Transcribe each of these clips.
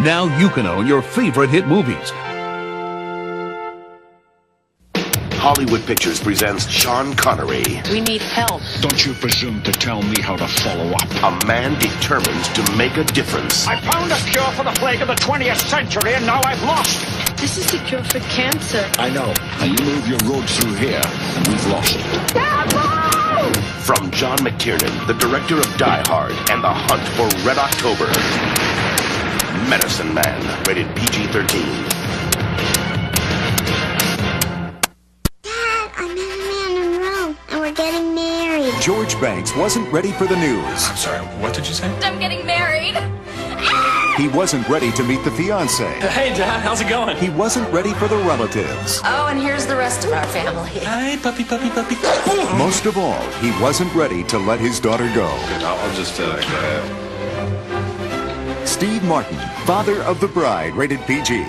Now you can own your favorite hit movies. Hollywood Pictures presents Sean Connery. We need help. Don't you presume to tell me how to follow up. A man determined to make a difference. I found a cure for the plague of the 20th century, and now I've lost it. This is the cure for cancer. I know. Now you move your road through here, and we've lost it. From John McTiernan, the director of Die Hard and The Hunt for Red October. Medicine Man, rated PG-13. Getting married. George Banks wasn't ready for the news. I'm sorry, what did you say? I'm getting married. He wasn't ready to meet the fiancé. Hey, Dad, how's it going? He wasn't ready for the relatives. Oh, and here's the rest of our family. Hi, puppy. Most of all, he wasn't ready to let his daughter go. I'll just go ahead. Steve Martin, father of the bride, rated PG.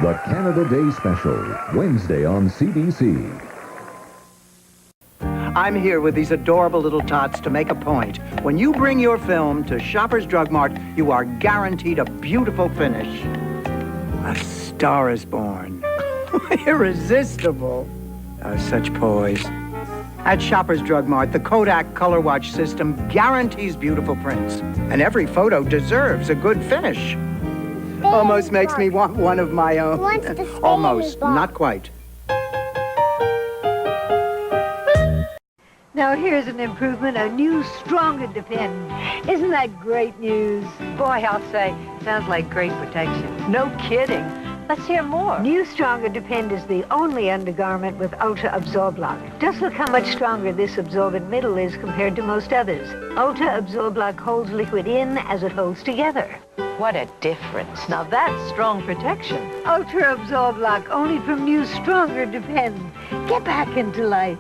The Canada Day Special, Wednesday on CBC. I'm here with these adorable little tots to make a point. When you bring your film to Shoppers Drug Mart, you are guaranteed a beautiful finish. A star is born. Irresistible. Oh, such poise. At Shoppers Drug Mart, the Kodak Color Watch system guarantees beautiful prints, and every photo deserves a good finish. Almost makes me want one of my own. Almost, not quite. Now here's an improvement, a new, stronger Depend. Isn't that great news? Boy, I'll say, sounds like great protection. No kidding. Let's hear more. New, stronger Depend is the only undergarment with Ultra Absorb Lock. Just look how much stronger this absorbent middle is compared to most others. Ultra Absorb Lock holds liquid in as it holds together. What a difference. Now that's strong protection. Ultra Absorb Lock, only from new, stronger Depend. Get back into life.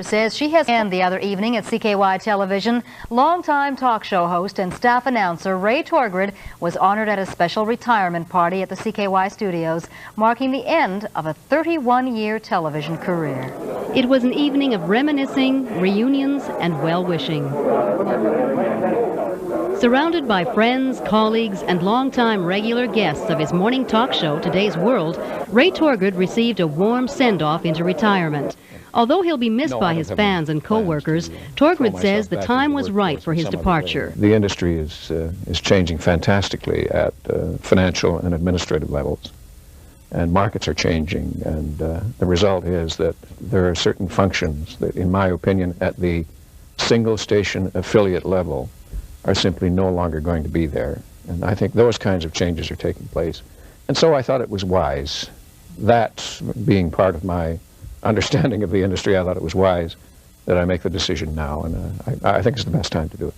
Says she has, and the other evening at CKY Television, longtime talk show host and staff announcer Ray Torgrid was honored at a special retirement party at the CKY studios, marking the end of a 31-year television career. It was an evening of reminiscing, reunions, and well-wishing. Surrounded by friends, colleagues, and longtime regular guests of his morning talk show, Today's World, Ray Torgrid received a warm send-off into retirement. Although he'll be missed by his fans and co-workers, Torgrid says the time was right for his departure. The industry is changing fantastically at financial and administrative levels, and markets are changing, and the result is that there are certain functions that, in my opinion, at the single station affiliate level are simply no longer going to be there. And I think those kinds of changes are taking place. And so I thought it was wise, that being part of my understanding of the industry, I thought it was wise that I make the decision now, and I think it's the best time to do it.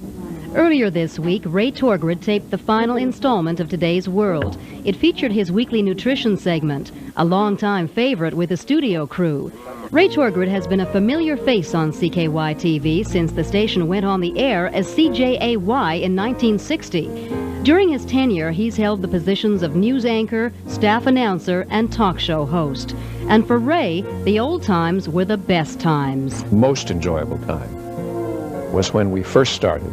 Earlier this week, Ray Torgrid taped the final installment of Today's World. It featured his weekly nutrition segment, a longtime favorite with the studio crew. Ray Torgrid has been a familiar face on CKY TV since the station went on the air as CJAY in 1960. During his tenure, he's held the positions of news anchor, staff announcer, and talk show host. And for Ray, the old times were the best times. Most enjoyable time was when we first started,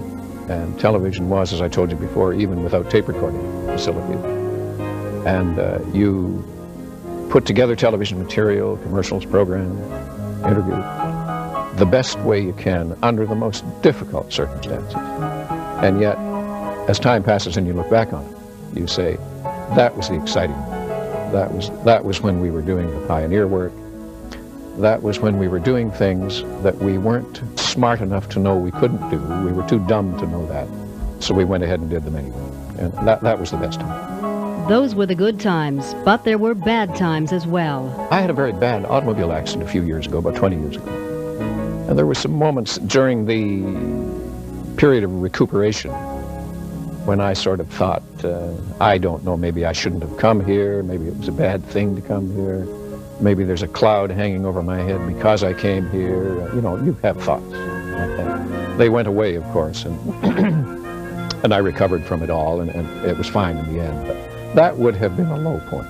and television was, as I told you before, even without tape recording facilities. And you put together television material, commercials, programs, interviews, the best way you can under the most difficult circumstances. And yet, as time passes and you look back on it, you say, that was the exciting one. That was when we were doing the pioneer work. That was when we were doing things that we weren't smart enough to know we couldn't do. We were too dumb to know that. So we went ahead and did them anyway. And that was the best time. Those were the good times, but there were bad times as well. I had a very bad automobile accident a few years ago, about 20 years ago. And there were some moments during the period of recuperation when I sort of thought, I don't know, maybe I shouldn't have come here, maybe it was a bad thing to come here, maybe there's a cloud hanging over my head because I came here. You know, you have thoughts like that. They went away, of course, and, and I recovered from it all, and it was fine in the end. But that would have been a low point.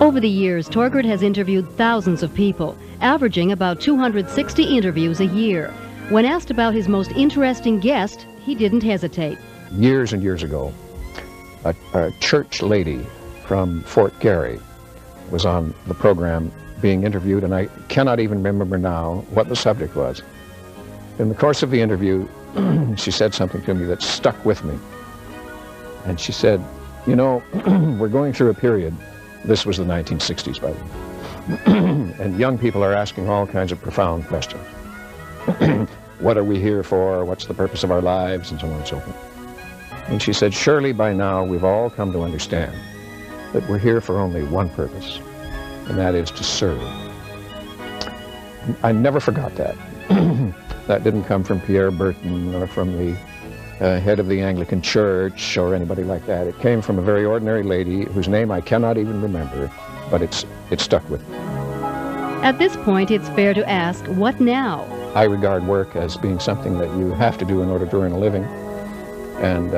Over the years, Torgert has interviewed thousands of people, averaging about 260 interviews a year. When asked about his most interesting guest, he didn't hesitate. Years and years ago, a church lady from Fort Garry was on the program being interviewed, and I cannot even remember now what the subject was. In the course of the interview, she said something to me that stuck with me. And she said, you know, we're going through a period, this was the 1960s by the way, and young people are asking all kinds of profound questions. What are we here for? What's the purpose of our lives? And so on and so forth. And she said, surely by now we've all come to understand that we're here for only one purpose, and that is to serve. I never forgot that. That didn't come from Pierre Burton or from the head of the Anglican Church or anybody like that. It came from a very ordinary lady whose name I cannot even remember, but it stuck with me. At this point, it's fair to ask, what now? I regard work as being something that you have to do in order to earn a living. And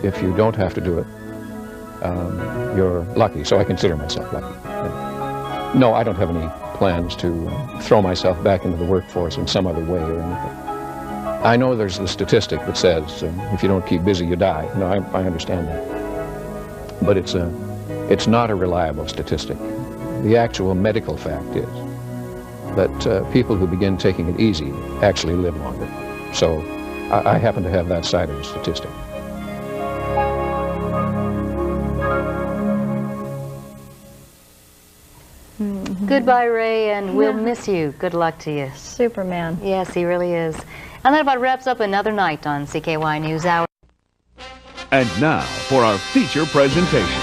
if you don't have to do it, you're lucky. So I consider myself lucky. No, I don't have any plans to throw myself back into the workforce in some other way or anything. I know there's the statistic that says if you don't keep busy, you die. No, I understand that. But it's not a reliable statistic. The actual medical fact is that people who begin taking it easy actually live longer. So I happen to have that side of the statistic. Goodbye, Ray, and we'll miss you. Good luck to you. Superman. Yes, he really is. And that about wraps up another night on CKY News Hour. And now for our feature presentation.